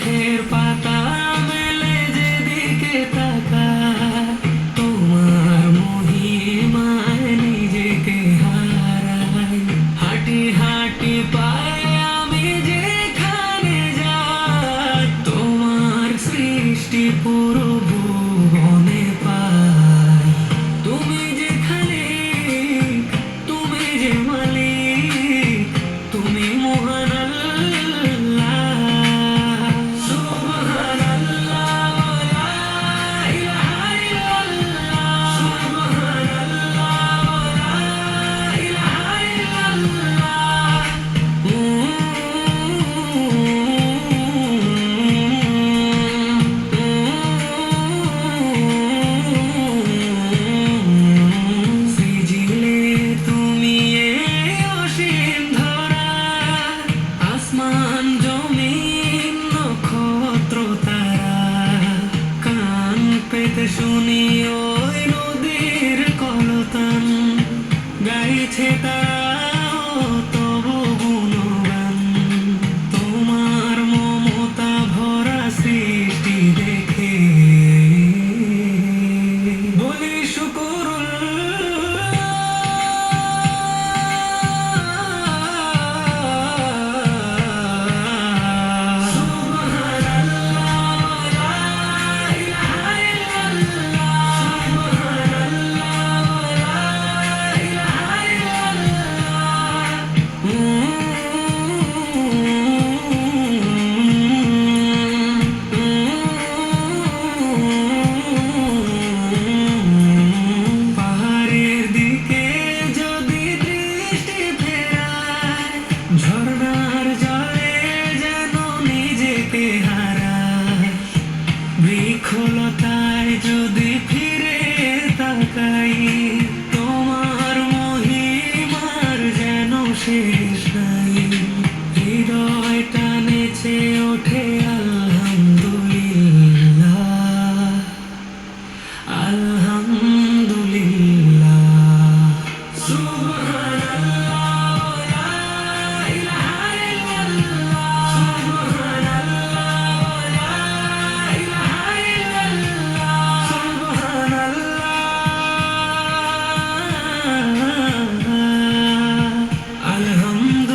চোখের পাতা মেলে যেদিকে তাকায়, তোমার মহিমায় নিজেকে হারাই। হাঁটি হাঁটি পায়ে আমি যেখানে যাই, তোমার সৃষ্টি পুরো ভুবনে পাই। তুমি যেখানে, তুমি যে মালিক, তুমি মহান আল্লাহ। সুবহানাল্লাহ ওয়া লা ইলাহা ইল্লাল্লাহ। সুবহানাল্লাহ ওয়া লা ইলাহা ইল্লাল্লাহ। সৃজিলে তুমি এই অসীম ধরা, আসমান জমিন নক্ষত্র তারা। কান পেতে শুনি ওই নদীর কলতান, গাইছে তারাও তবু গুণগান। তোমার মমতা ভরা সৃষ্টি দেখে বলি শুকরুল্লাহ। সুবহানাল্লাহ ওয়া লা ইলাহা ইল্লাল্লাহ। সুবহানাল্লাহ ওয়া লা ইলাহা ইল্লাল্লাহ। পাহাড়ের দিকে যদি দৃষ্টি ফেরায়, ঝর্ণার জলে যেন নিজেকে হারায়। বৃক্ষলতায় যদি ফিরে তাকাই, তোমার মহিমার যেন শেষ নাই। হৃদয় টানেছে ওঠে আলহামদুলিল্লাহ, আলহামদুলিল্লাহ। সুবহানাল্লাহ ওয়া লা ইলাহা ইল্লাল্লাহ। সুবহানাল্লাহ ওয়া লা ইলাহা ইল্লাল্লাহ। সুবহানাল্লাহ, আলহামদুলিল্লাহ।